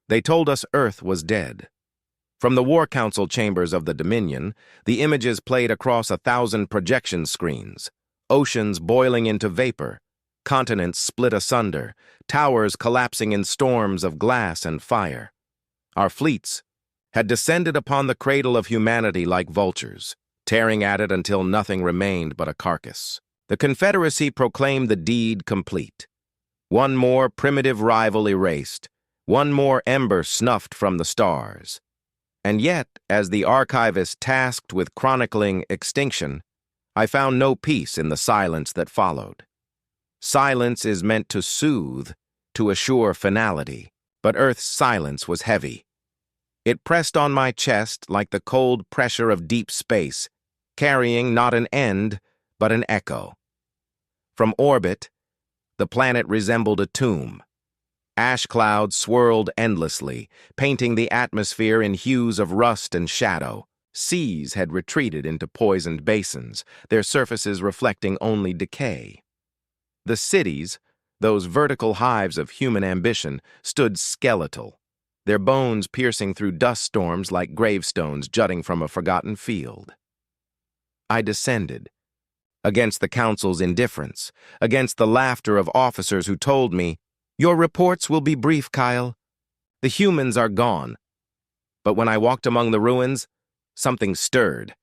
They told us Earth was dead. From the War Council chambers of the Dominion, the images played across 1,000 projection screens, oceans boiling into vapor, continents split asunder, towers collapsing in storms of glass and fire. Our fleets had descended upon the cradle of humanity like vultures, tearing at it until nothing remained but a carcass. The Confederacy proclaimed the deed complete. One more primitive rival erased, one more ember snuffed from the stars. And yet, as the Archivist tasked with chronicling extinction, I found no peace in the silence that followed. Silence is meant to soothe, to assure finality, but Earth's silence was heavy. It pressed on my chest like the cold pressure of deep space, carrying not an end, but an echo. From orbit, the planet resembled a tomb. Ash clouds swirled endlessly, painting the atmosphere in hues of rust and shadow. Seas had retreated into poisoned basins, their surfaces reflecting only decay. The cities, those vertical hives of human ambition, stood skeletal, their bones piercing through dust storms like gravestones jutting from a forgotten field. I descended, against the Council's indifference, against the laughter of officers who told me, "Your reports will be brief, Kyle. The humans are gone." But when I walked among the ruins, something stirred.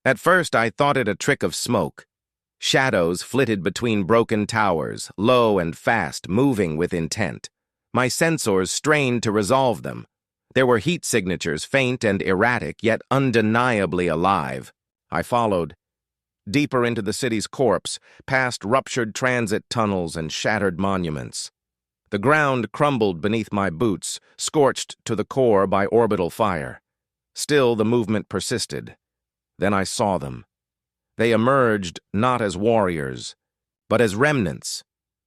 At first, I thought it a trick of smoke. Shadows flitted between broken towers, low and fast, moving with intent. My sensors strained to resolve them. There were heat signatures, faint and erratic, yet undeniably alive. I followed, deeper into the city's corpse, past ruptured transit tunnels and shattered monuments. The ground crumbled beneath my boots, scorched to the core by orbital fire. Still, the movement persisted. Then I saw them. They emerged not as warriors, but as remnants.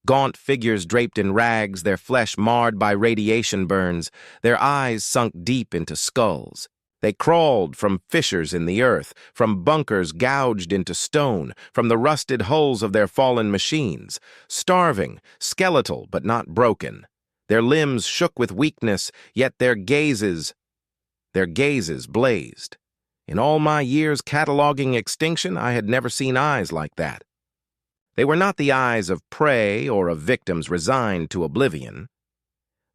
Gaunt figures draped in rags, their flesh marred by radiation burns, their eyes sunk deep into skulls. They crawled from fissures in the earth, from bunkers gouged into stone, from the rusted hulls of their fallen machines, starving, skeletal but not broken. Their limbs shook with weakness, yet their gazes blazed. In all my years cataloging extinction, I had never seen eyes like that. They were not the eyes of prey or of victims resigned to oblivion.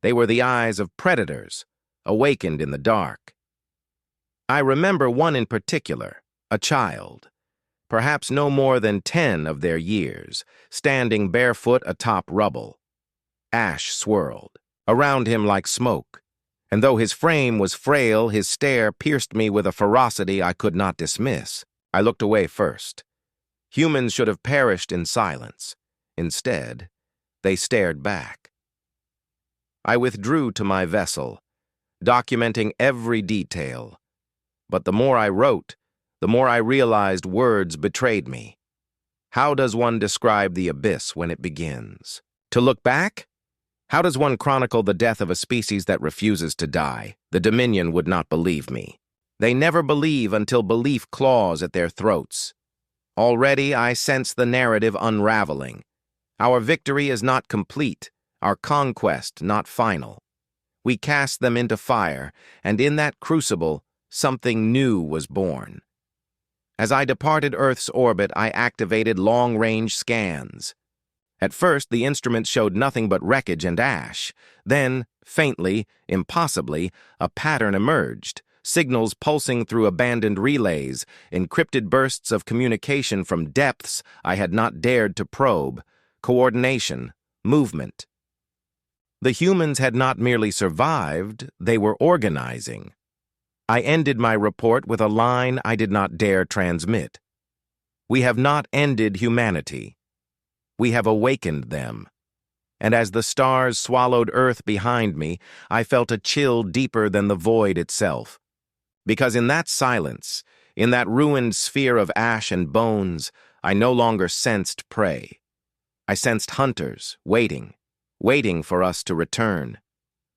They were the eyes of predators, awakened in the dark. I remember one in particular, a child, perhaps no more than 10 of their years, standing barefoot atop rubble. Ash swirled around him like smoke, and though his frame was frail, his stare pierced me with a ferocity I could not dismiss. I looked away first. Humans should have perished in silence. Instead, they stared back. I withdrew to my vessel, documenting every detail. But the more I wrote, the more I realized words betrayed me. How does one describe the abyss when it begins? To look back? How does one chronicle the death of a species that refuses to die? The Dominion would not believe me. They never believe until belief claws at their throats. Already I sense the narrative unraveling. Our victory is not complete, our conquest not final. We cast them into fire, and in that crucible, something new was born. As I departed Earth's orbit, I activated long-range scans. At first, the instruments showed nothing but wreckage and ash. Then, faintly, impossibly, a pattern emerged, signals pulsing through abandoned relays, encrypted bursts of communication from depths I had not dared to probe, coordination, movement. The humans had not merely survived, they were organizing. I ended my report with a line I did not dare transmit. We have not ended humanity. We have awakened them. And as the stars swallowed Earth behind me, I felt a chill deeper than the void itself. Because in that silence, in that ruined sphere of ash and bones, I no longer sensed prey. I sensed hunters, waiting for us to return.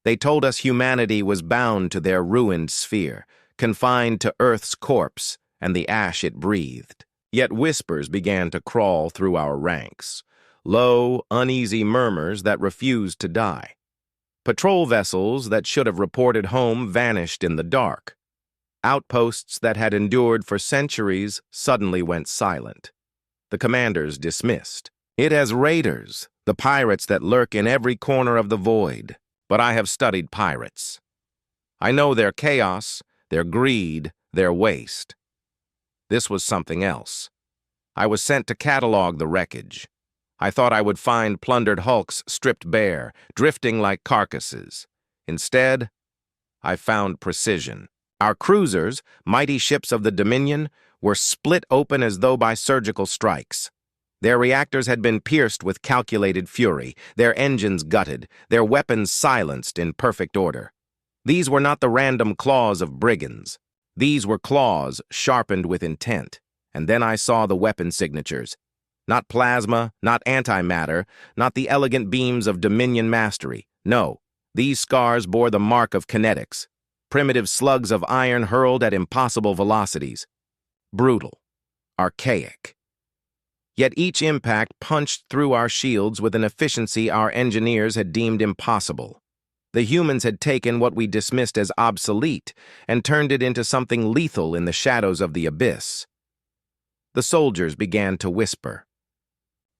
They told us humanity was bound to their ruined sphere, confined to Earth's corpse and the ash it breathed. Yet whispers began to crawl through our ranks, low, uneasy murmurs that refused to die. Patrol vessels that should have reported home vanished in the dark. Outposts that had endured for centuries suddenly went silent. The commanders dismissed. It as raiders, the pirates that lurk in every corner of the void. But I have studied pirates. I know their chaos, their greed, their waste. This was something else. I was sent to catalog the wreckage. I thought I would find plundered hulks stripped bare, drifting like carcasses. Instead, I found precision. Our cruisers, mighty ships of the Dominion, were split open as though by surgical strikes. Their reactors had been pierced with calculated fury, their engines gutted, their weapons silenced in perfect order. These were not the random claws of brigands. These were claws sharpened with intent. And then I saw the weapon signatures. Not plasma, not antimatter, not the elegant beams of Dominion mastery. No, these scars bore the mark of kinetics. Primitive slugs of iron hurled at impossible velocities. Brutal. Archaic. Yet each impact punched through our shields with an efficiency our engineers had deemed impossible. The humans had taken what we dismissed as obsolete and turned it into something lethal in the shadows of the abyss. The soldiers began to whisper.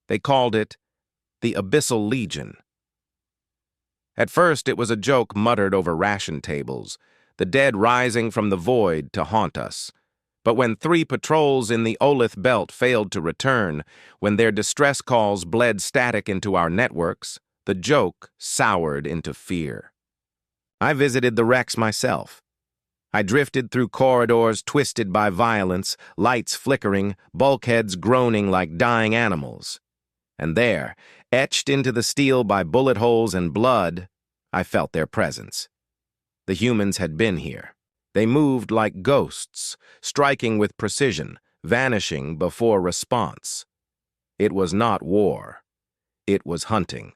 They called it the Abyssal Legion. At first, it was a joke muttered over ration tables, the dead rising from the void to haunt us. But when 3 patrols in the Olith Belt failed to return, when their distress calls bled static into our networks, the joke soured into fear. I visited the wrecks myself. I drifted through corridors twisted by violence, lights flickering, bulkheads groaning like dying animals. And there, etched into the steel by bullet holes and blood, I felt their presence. The humans had been here. They moved like ghosts, striking with precision, vanishing before response. It was not war. It was hunting.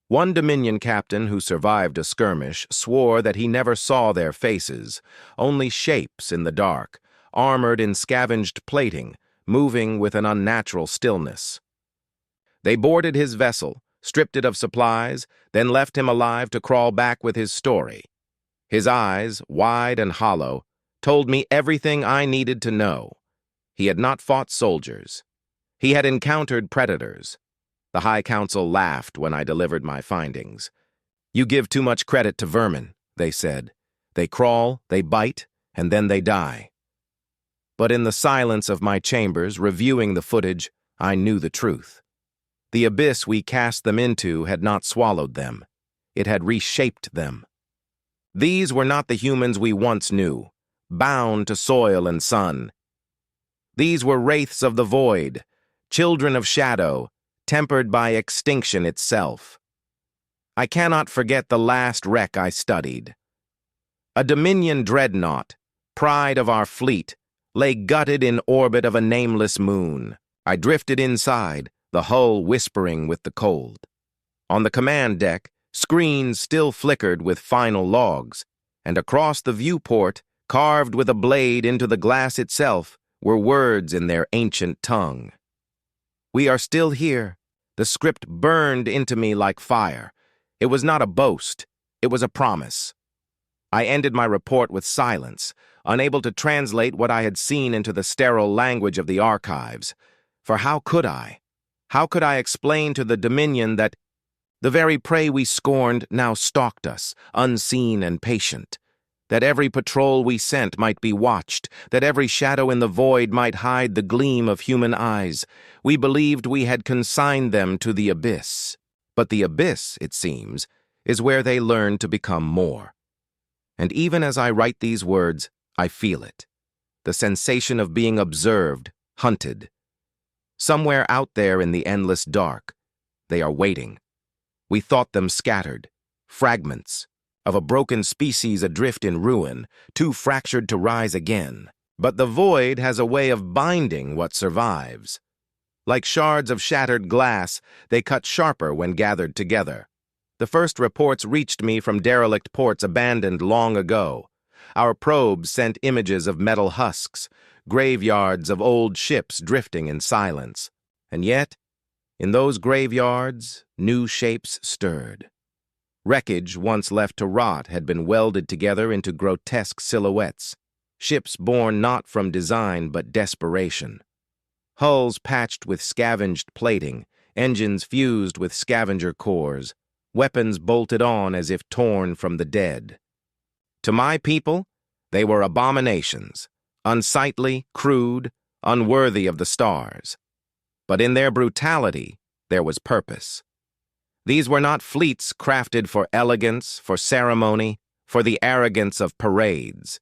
One Dominion captain who survived a skirmish swore that he never saw their faces, only shapes in the dark, armored in scavenged plating, moving with an unnatural stillness. They boarded his vessel, stripped it of supplies, then left him alive to crawl back with his story. His eyes, wide and hollow, told me everything I needed to know. He had not fought soldiers. He had encountered predators. The High Council laughed when I delivered my findings. "You give too much credit to vermin," they said. "They crawl, they bite, and then they die." But in the silence of my chambers, reviewing the footage, I knew the truth. The abyss we cast them into had not swallowed them. It had reshaped them. These were not the humans we once knew, bound to soil and sun. These were wraiths of the void, children of shadow, tempered by extinction itself. I cannot forget the last wreck I studied. A Dominion dreadnought, pride of our fleet, lay gutted in orbit of a nameless moon. I drifted inside, the hull whispering with the cold. On the command deck, screens still flickered with final logs, and across the viewport, carved with a blade into the glass itself, were words in their ancient tongue. "We are still here." The script burned into me like fire. It was not a boast. It was a promise. I ended my report with silence, unable to translate what I had seen into the sterile language of the archives. For how could I? How could I explain to the Dominion that the very prey we scorned now stalked us, unseen and patient? That every patrol we sent might be watched, that every shadow in the void might hide the gleam of human eyes. We believed we had consigned them to the abyss. But the abyss, it seems, is where they learn to become more. And even as I write these words, I feel it. The sensation of being observed, hunted. Somewhere out there in the endless dark, they are waiting. We thought them scattered, fragments, of a broken species adrift in ruin, too fractured to rise again. But the void has a way of binding what survives. Like shards of shattered glass, they cut sharper when gathered together. The first reports reached me from derelict ports abandoned long ago. Our probes sent images of metal husks, graveyards of old ships drifting in silence. And yet, in those graveyards, new shapes stirred. Wreckage, once left to rot, had been welded together into grotesque silhouettes, ships born not from design but desperation. Hulls patched with scavenged plating, engines fused with scavenger cores, weapons bolted on as if torn from the dead. To my people, they were abominations, unsightly, crude, unworthy of the stars. But in their brutality, there was purpose. These were not fleets crafted for elegance, for ceremony, for the arrogance of parades.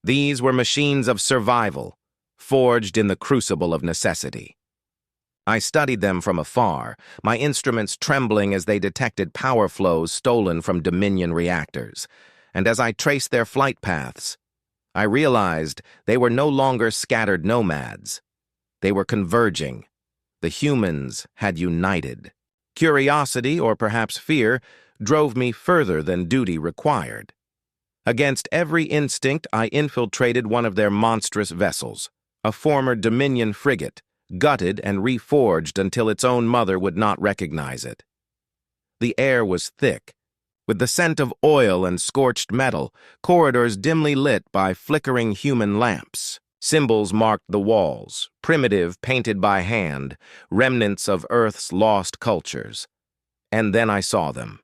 These were machines of survival, forged in the crucible of necessity. I studied them from afar, my instruments trembling as they detected power flows stolen from Dominion reactors. And as I traced their flight paths, I realized they were no longer scattered nomads. They were converging. The humans had united. Curiosity, or perhaps fear, drove me further than duty required. Against every instinct, I infiltrated one of their monstrous vessels, a former Dominion frigate, gutted and reforged until its own mother would not recognize it. The air was thick, with the scent of oil and scorched metal, corridors dimly lit by flickering human lamps. Symbols marked the walls, primitive, painted by hand, remnants of Earth's lost cultures. And then I saw them.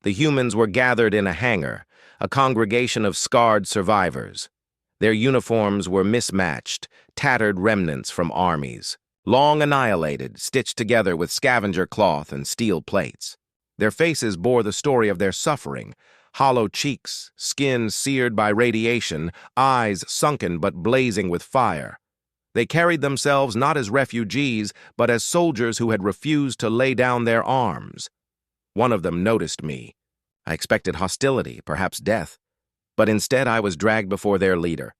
The humans were gathered in a hangar, a congregation of scarred survivors. Their uniforms were mismatched, tattered remnants from armies, long annihilated, stitched together with scavenger cloth and steel plates. Their faces bore the story of their suffering, hollow cheeks, skin seared by radiation, eyes sunken but blazing with fire. They carried themselves not as refugees, but as soldiers who had refused to lay down their arms. One of them noticed me. I expected hostility, perhaps death, but instead I was dragged before their leader.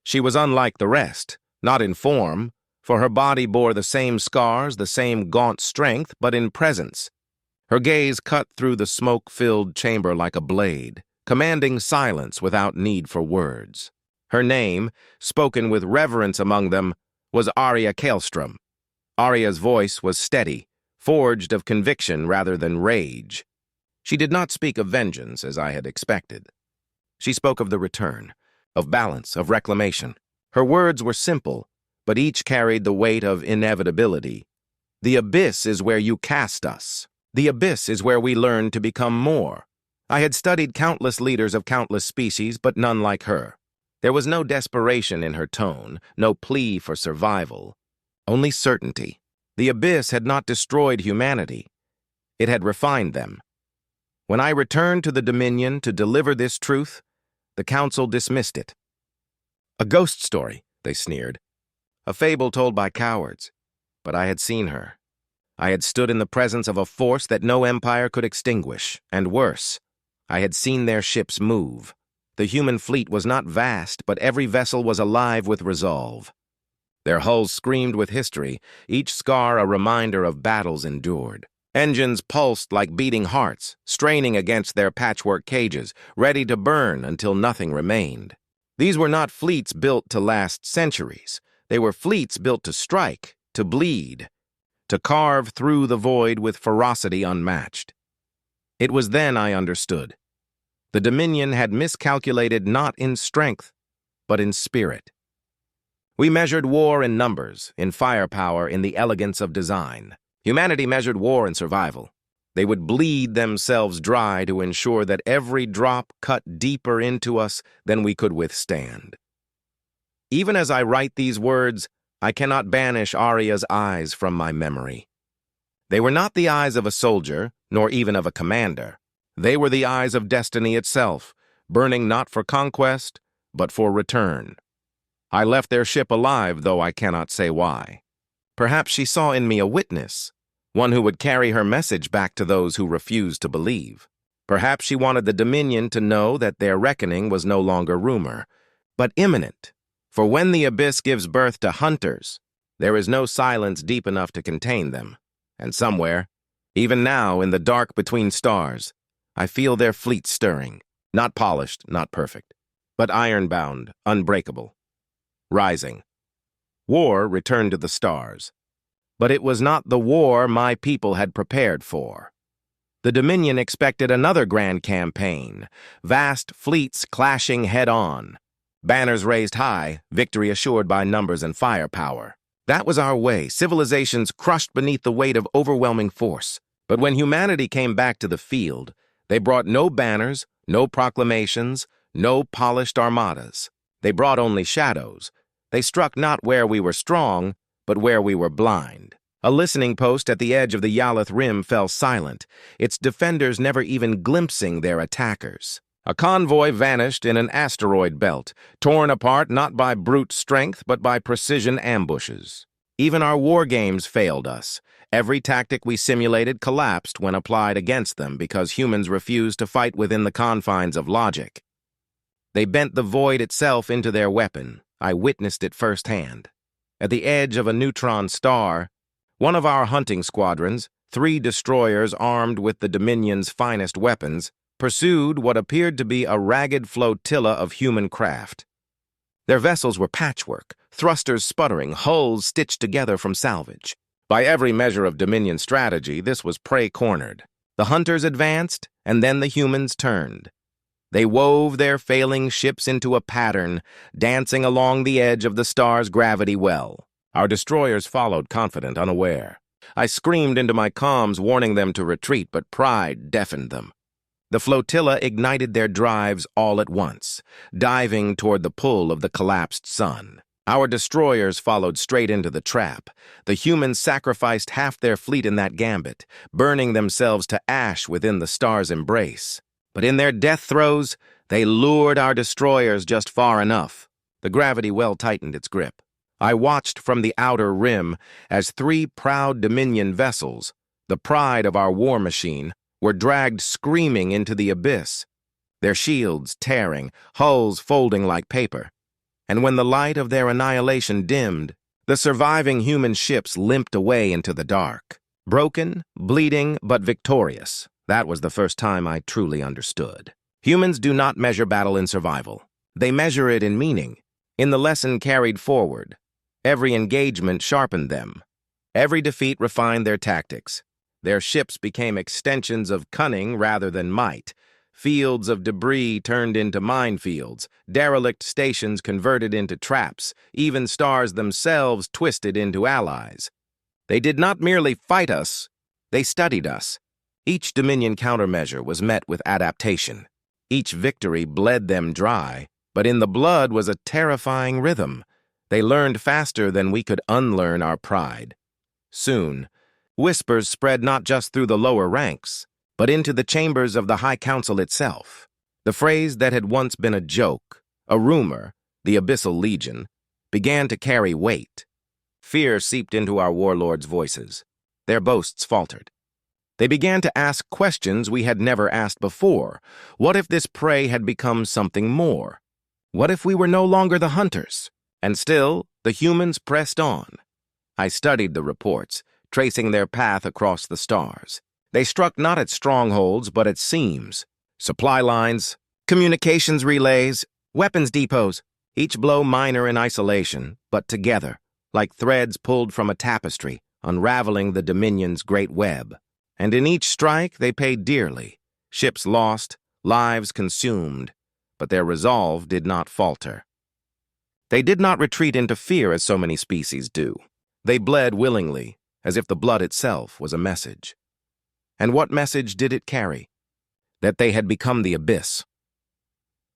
She was unlike the rest, not in form, for her body bore the same scars, the same gaunt strength, but in presence. Her gaze cut through the smoke-filled chamber like a blade, commanding silence without need for words. Her name, spoken with reverence among them, was Arya Kaelstrom. Arya's voice was steady, forged of conviction rather than rage. She did not speak of vengeance, as I had expected. She spoke of the return, of balance, of reclamation. Her words were simple, but each carried the weight of inevitability. The abyss is where you cast us. The abyss is where we learn to become more. I had studied countless leaders of countless species, but none like her. There was no desperation in her tone, no plea for survival, only certainty. The abyss had not destroyed humanity. It had refined them. When I returned to the Dominion to deliver this truth, the Council dismissed it. A ghost story, they sneered. A fable told by cowards. But I had seen her. I had stood in the presence of a force that no empire could extinguish, and worse, I had seen their ships move. The human fleet was not vast, but every vessel was alive with resolve. Their hulls screamed with history, each scar a reminder of battles endured. Engines pulsed like beating hearts, straining against their patchwork cages, ready to burn until nothing remained. These were not fleets built to last centuries. They were fleets built to strike, to bleed, to carve through the void with ferocity unmatched. It was then I understood. The Dominion had miscalculated not in strength, but in spirit. We measured war in numbers, in firepower, in the elegance of design. Humanity measured war in survival. They would bleed themselves dry to ensure that every drop cut deeper into us than we could withstand. Even as I write these words, I cannot banish Arya's eyes from my memory. They were not the eyes of a soldier, nor even of a commander. They were the eyes of destiny itself, burning not for conquest, but for return. I left their ship alive, though I cannot say why. Perhaps she saw in me a witness, one who would carry her message back to those who refused to believe. Perhaps she wanted the Dominion to know that their reckoning was no longer rumor, but imminent. For when the abyss gives birth to hunters, there is no silence deep enough to contain them. And somewhere, even now in the dark between stars, I feel their fleet stirring, not polished, not perfect, but iron-bound, unbreakable, rising. War returned to the stars, but it was not the war my people had prepared for. The Dominion expected another grand campaign, vast fleets clashing head-on. Banners raised high, victory assured by numbers and firepower. That was our way, civilizations crushed beneath the weight of overwhelming force. But when humanity came back to the field, they brought no banners, no proclamations, no polished armadas. They brought only shadows. They struck not where we were strong, but where we were blind. A listening post at the edge of the Yalith Rim fell silent, its defenders never even glimpsing their attackers. A convoy vanished in an asteroid belt, torn apart not by brute strength but by precision ambushes. Even our war games failed us. Every tactic we simulated collapsed when applied against them because humans refused to fight within the confines of logic. They bent the void itself into their weapon. I witnessed it firsthand. At the edge of a neutron star, one of our hunting squadrons, 3 destroyers armed with the Dominion's finest weapons, pursued what appeared to be a ragged flotilla of human craft. Their vessels were patchwork, thrusters sputtering, hulls stitched together from salvage. By every measure of Dominion strategy, this was prey-cornered. The hunters advanced, and then the humans turned. They wove their failing ships into a pattern, dancing along the edge of the star's gravity well. Our destroyers followed, confident, unaware. I screamed into my comms, warning them to retreat, but pride deafened them. The flotilla ignited their drives all at once, diving toward the pull of the collapsed sun. Our destroyers followed straight into the trap. The humans sacrificed half their fleet in that gambit, burning themselves to ash within the star's embrace. But in their death throes, they lured our destroyers just far enough. The gravity well tightened its grip. I watched from the outer rim as 3 proud Dominion vessels, the pride of our war machine, were dragged screaming into the abyss, their shields tearing, hulls folding like paper. And when the light of their annihilation dimmed, the surviving human ships limped away into the dark. Broken, bleeding, but victorious. That was the first time I truly understood. Humans do not measure battle in survival. They measure it in meaning, in the lesson carried forward. Every engagement sharpened them. Every defeat refined their tactics. Their ships became extensions of cunning rather than might. Fields of debris turned into minefields, derelict stations converted into traps, even stars themselves twisted into allies. They did not merely fight us, they studied us. Each Dominion countermeasure was met with adaptation. Each victory bled them dry, but in the blood was a terrifying rhythm. They learned faster than we could unlearn our pride. Soon, whispers spread not just through the lower ranks, but into the chambers of the High Council itself. The phrase that had once been a joke, a rumor, the Abyssal Legion, began to carry weight. Fear seeped into our warlords' voices. Their boasts faltered. They began to ask questions we had never asked before. What if this prey had become something more? What if we were no longer the hunters? And still, the humans pressed on. I studied the reports, tracing their path across the stars. They struck not at strongholds, but at seams, supply lines, communications relays, weapons depots, each blow minor in isolation, but together, like threads pulled from a tapestry, unraveling the Dominion's great web. And in each strike they paid dearly, ships lost, lives consumed, but their resolve did not falter. They did not retreat into fear as so many species do. They bled willingly, as if the blood itself was a message. And what message did it carry? That they had become the abyss.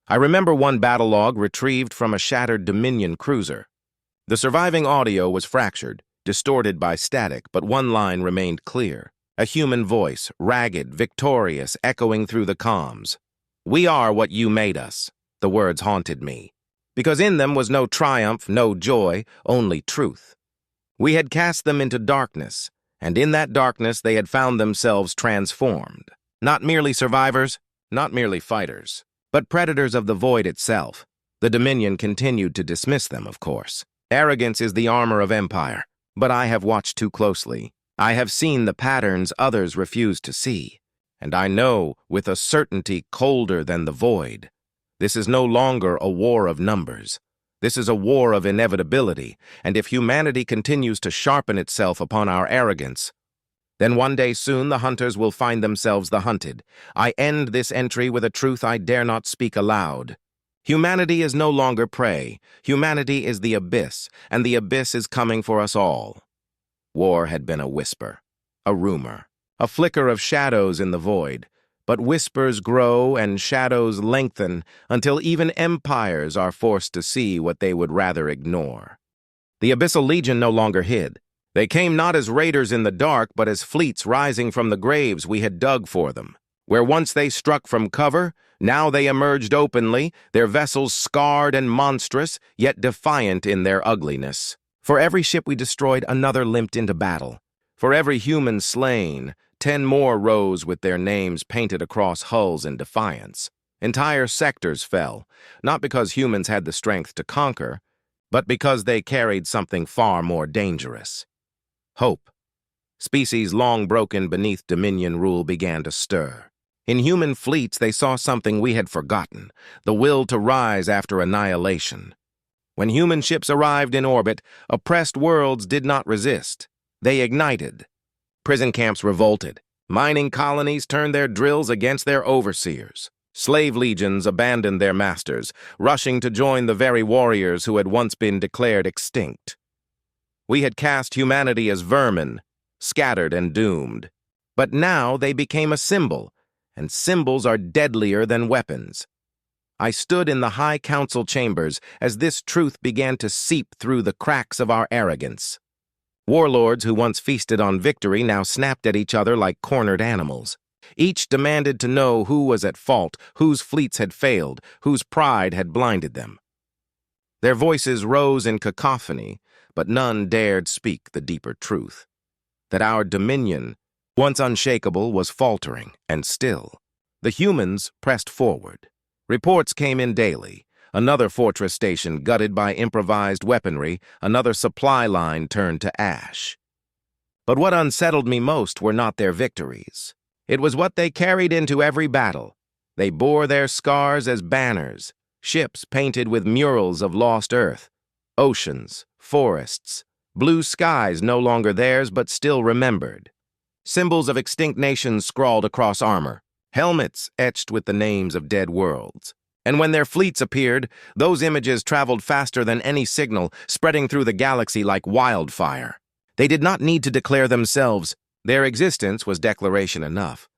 I remember one battle log retrieved from a shattered Dominion cruiser. The surviving audio was fractured, distorted by static, but one line remained clear. A human voice, ragged, victorious, echoing through the comms. "We are what you made us," the words haunted me. Because in them was no triumph, no joy, only truth. We had cast them into darkness, and in that darkness they had found themselves transformed. Not merely survivors, not merely fighters, but predators of the void itself. The Dominion continued to dismiss them, of course. Arrogance is the armor of empire, but I have watched too closely. I have seen the patterns others refuse to see, and I know, with a certainty colder than the void, this is no longer a war of numbers. This is a war of inevitability, and if humanity continues to sharpen itself upon our arrogance, Then one day soon the hunters will find themselves the hunted. I end this entry with a truth I dare not speak aloud. Humanity is no longer prey. Humanity is the abyss, and the abyss is coming for us all. War had been a whisper, a rumor, a flicker of shadows in the void. But whispers grow and shadows lengthen until even empires are forced to see what they would rather ignore. The Abyssal Legion no longer hid. They came not as raiders in the dark, but as fleets rising from the graves we had dug for them. Where once they struck from cover, now they emerged openly, their vessels scarred and monstrous, yet defiant in their ugliness. For every ship we destroyed, another limped into battle. For every human slain, 10 more rose with their names painted across hulls in defiance. Entire sectors fell, not because humans had the strength to conquer, but because they carried something far more dangerous. Hope. Species long broken beneath Dominion rule began to stir. In human fleets they saw something we had forgotten, the will to rise after annihilation. When human ships arrived in orbit, oppressed worlds did not resist. They ignited. Prison camps revolted. Mining colonies turned their drills against their overseers. Slave legions abandoned their masters, rushing to join the very warriors who had once been declared extinct. We had cast humanity as vermin, scattered and doomed. But now they became a symbol, and symbols are deadlier than weapons. I stood in the High Council chambers as this truth began to seep through the cracks of our arrogance. Warlords who once feasted on victory now snapped at each other like cornered animals. Each demanded to know who was at fault, whose fleets had failed, whose pride had blinded them. Their voices rose in cacophony, but none dared speak the deeper truth. That our dominion, once unshakable, was faltering, and still. The humans pressed forward. Reports came in daily. Another fortress station gutted by improvised weaponry, another supply line turned to ash. But what unsettled me most were not their victories. It was what they carried into every battle. They bore their scars as banners, ships painted with murals of lost Earth, oceans, forests, blue skies no longer theirs but still remembered. Symbols of extinct nations scrawled across armor, helmets etched with the names of dead worlds. And when their fleets appeared, those images traveled faster than any signal, spreading through the galaxy like wildfire. They did not need to declare themselves. Their existence was declaration enough.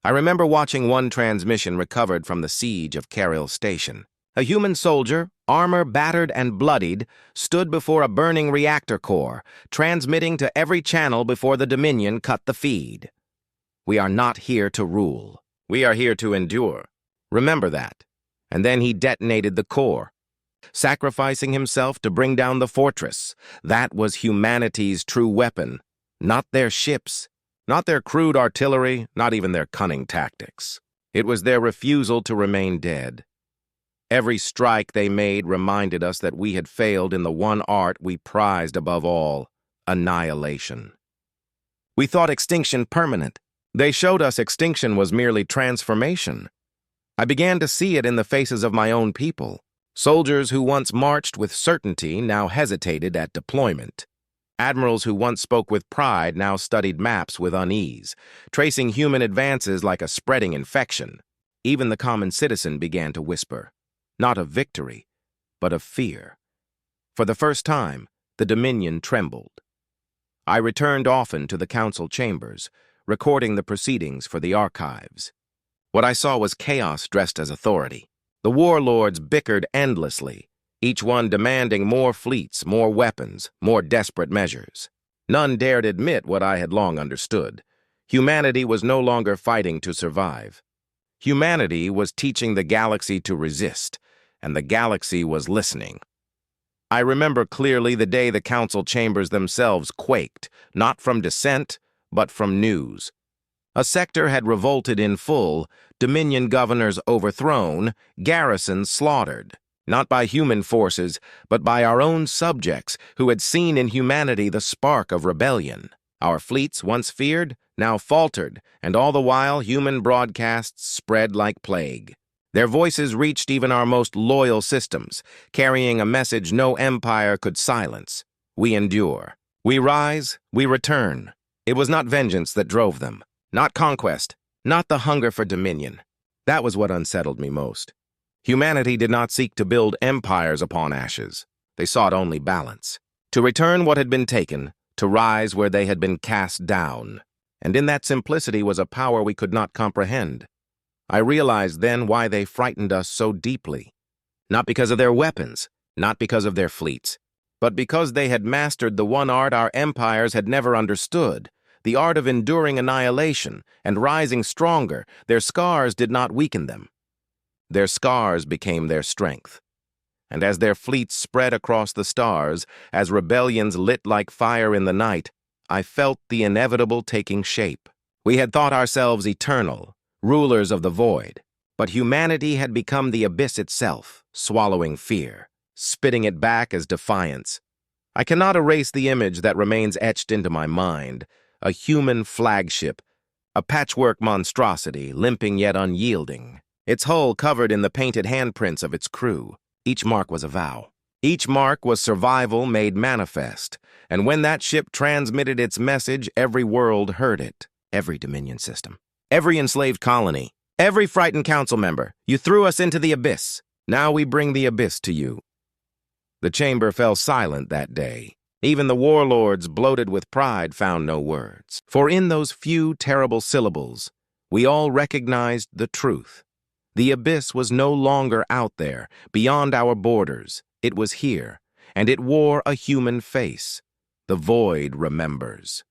I remember watching one transmission recovered from the siege of Carrill Station. A human soldier, armor battered and bloodied, stood before a burning reactor core, transmitting to every channel before the Dominion cut the feed. We are not here to rule. We are here to endure. Remember that. And then he detonated the core, sacrificing himself to bring down the fortress. That was humanity's true weapon, not their ships, not their crude artillery, not even their cunning tactics. It was their refusal to remain dead. Every strike they made reminded us that we had failed in the one art we prized above all, annihilation. We thought extinction permanent. They showed us extinction was merely transformation. I began to see it in the faces of my own people. Soldiers who once marched with certainty now hesitated at deployment. Admirals who once spoke with pride now studied maps with unease, tracing human advances like a spreading infection. Even the common citizen began to whisper, not of victory, but of fear. For the first time, the Dominion trembled. I returned often to the council chambers, recording the proceedings for the archives. What I saw was chaos dressed as authority. The warlords bickered endlessly, each one demanding more fleets, more weapons, more desperate measures. None dared admit what I had long understood. Humanity was no longer fighting to survive. Humanity was teaching the galaxy to resist, and the galaxy was listening. I remember clearly the day the council chambers themselves quaked, not from dissent, but from news. A sector had revolted in full, Dominion governors overthrown, garrisons slaughtered, not by human forces, but by our own subjects who had seen in humanity the spark of rebellion. Our fleets, once feared, now faltered, and all the while human broadcasts spread like plague. Their voices reached even our most loyal systems, carrying a message no empire could silence. We endure. We rise, we return. It was not vengeance that drove them, not conquest, not the hunger for dominion. That was what unsettled me most. Humanity did not seek to build empires upon ashes. They sought only balance. To return what had been taken, to rise where they had been cast down. And in that simplicity was a power we could not comprehend. I realized then why they frightened us so deeply. Not because of their weapons, not because of their fleets, but because they had mastered the one art our empires had never understood, the art of enduring annihilation and rising stronger. Their scars did not weaken them. Their scars became their strength. And as their fleets spread across the stars, as rebellions lit like fire in the night, I felt the inevitable taking shape. We had thought ourselves eternal, rulers of the void, but humanity had become the abyss itself, swallowing fear, spitting it back as defiance. I cannot erase the image that remains etched into my mind, a human flagship, a patchwork monstrosity, limping yet unyielding, its hull covered in the painted handprints of its crew. Each mark was a vow. Each mark was survival made manifest, and when that ship transmitted its message, every world heard it, every Dominion system, every enslaved colony, every frightened council member. You threw us into the abyss. Now we bring the abyss to you. The chamber fell silent that day. Even the warlords, bloated with pride, found no words. For in those few terrible syllables, we all recognized the truth. The abyss was no longer out there, beyond our borders. It was here, and it wore a human face. The void remembers.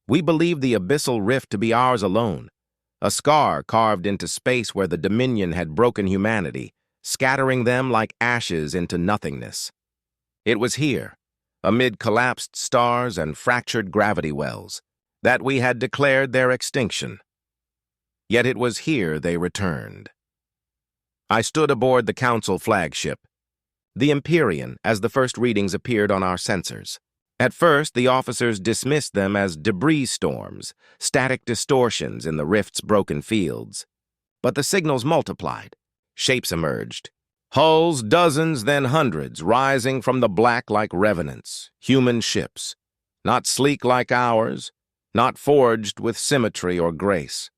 We believed the abyssal rift to be ours alone, a scar carved into space where the Dominion had broken humanity, scattering them like ashes into nothingness. It was here, amid collapsed stars and fractured gravity wells, that we had declared their extinction. Yet it was here they returned. I stood aboard the Council flagship, the Empyrean, as the first readings appeared on our sensors. At first, the officers dismissed them as debris storms, static distortions in the rift's broken fields. But the signals multiplied. Shapes emerged. Hulls, dozens, then hundreds, rising from the black like revenants, human ships. Not sleek like ours, not forged with symmetry or grace.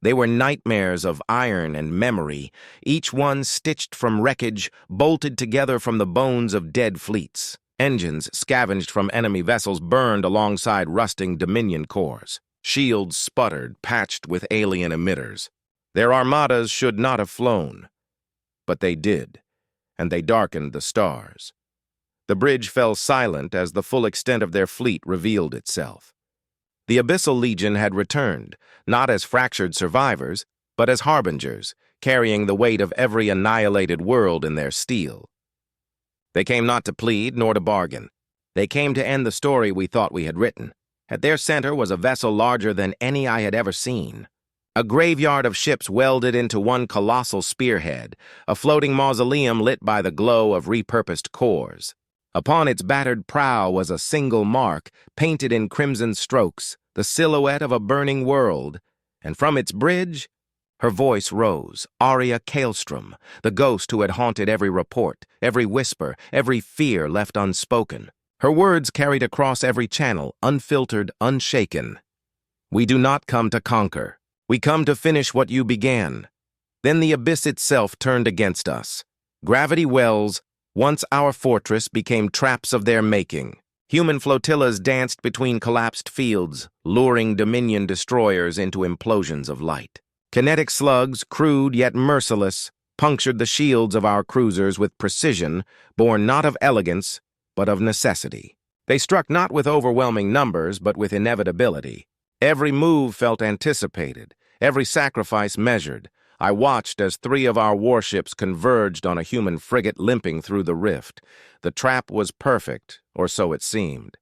They were nightmares of iron and memory, each one stitched from wreckage, bolted together from the bones of dead fleets. Engines scavenged from enemy vessels burned alongside rusting Dominion cores. Shields sputtered, patched with alien emitters. Their armadas should not have flown. But they did, and they darkened the stars. The bridge fell silent as the full extent of their fleet revealed itself. The Abyssal Legion had returned, not as fractured survivors, but as harbingers, carrying the weight of every annihilated world in their steel. They came not to plead nor to bargain. They came to end the story we thought we had written. At their center was a vessel larger than any I had ever seen. A graveyard of ships welded into one colossal spearhead, a floating mausoleum lit by the glow of repurposed cores. Upon its battered prow was a single mark, painted in crimson strokes, the silhouette of a burning world, and from its bridge, her voice rose, Aria Kalestrom, the ghost who had haunted every report, every whisper, every fear left unspoken. Her words carried across every channel, unfiltered, unshaken. We do not come to conquer. We come to finish what you began. Then the abyss itself turned against us. Gravity wells, once our fortress, became traps of their making. Human flotillas danced between collapsed fields, luring Dominion destroyers into implosions of light. Kinetic slugs, crude yet merciless, punctured the shields of our cruisers with precision, born not of elegance, but of necessity. They struck not with overwhelming numbers, but with inevitability. Every move felt anticipated, every sacrifice measured. I watched as 3 of our warships converged on a human frigate limping through the rift. The trap was perfect, or so it seemed.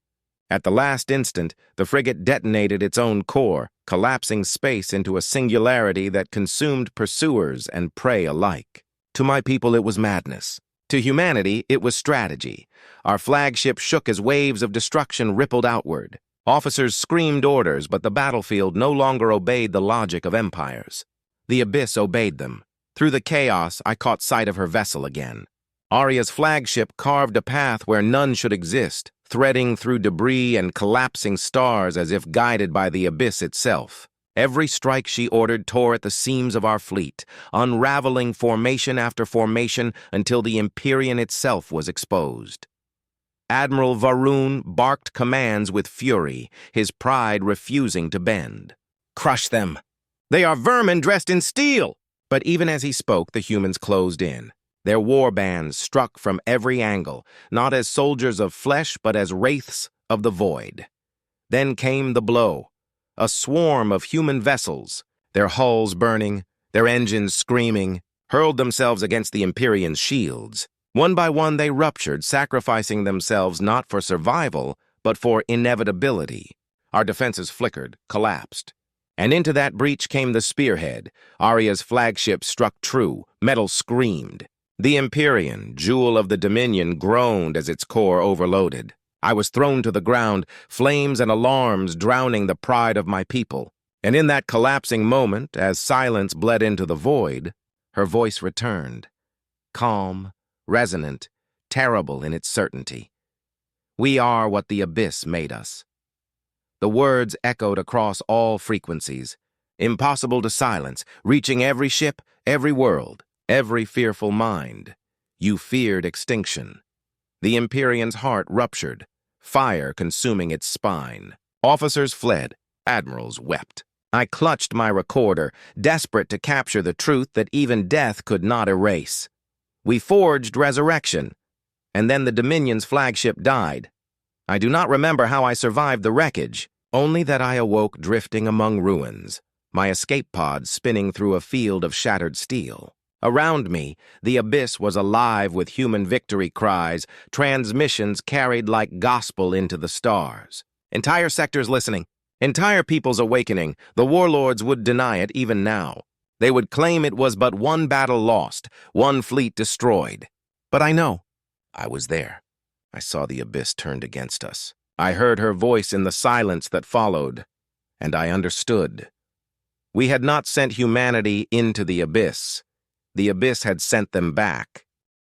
At the last instant, the frigate detonated its own core, collapsing space into a singularity that consumed pursuers and prey alike. To my people, it was madness. To humanity, it was strategy. Our flagship shook as waves of destruction rippled outward. Officers screamed orders, but the battlefield no longer obeyed the logic of empires. The abyss obeyed them. Through the chaos, I caught sight of her vessel again. Aria's flagship carved a path where none should exist, threading through debris and collapsing stars as if guided by the abyss itself. Every strike she ordered tore at the seams of our fleet, unraveling formation after formation until the Empyrean itself was exposed. Admiral Varun barked commands with fury, his pride refusing to bend. "Crush them! They are vermin dressed in steel!" But even as he spoke, the humans closed in. Their war bands struck from every angle, not as soldiers of flesh, but as wraiths of the void. Then came the blow. A swarm of human vessels, their hulls burning, their engines screaming, hurled themselves against the Empyrean's shields. One by one they ruptured, sacrificing themselves not for survival, but for inevitability. Our defenses flickered, collapsed. And into that breach came the spearhead. Arya's flagship struck true, metal screamed. The Empyrean, jewel of the Dominion, groaned as its core overloaded. I was thrown to the ground, flames and alarms drowning the pride of my people. And in that collapsing moment, as silence bled into the void, her voice returned. Calm, resonant, terrible in its certainty. "We are what the abyss made us." The words echoed across all frequencies, impossible to silence, reaching every ship, every world, every fearful mind. You feared extinction. The Empyrean's heart ruptured, fire consuming its spine. Officers fled, admirals wept. I clutched my recorder, desperate to capture the truth that even death could not erase. We forged resurrection, and then the Dominion's flagship died. I do not remember how I survived the wreckage, only that I awoke drifting among ruins, my escape pod spinning through a field of shattered steel. Around me, the abyss was alive with human victory cries, transmissions carried like gospel into the stars. Entire sectors listening, entire peoples awakening. The warlords would deny it even now. They would claim it was but one battle lost, one fleet destroyed. But I know. I was there. I saw the abyss turned against us. I heard her voice in the silence that followed, and I understood. We had not sent humanity into the abyss. The abyss had sent them back.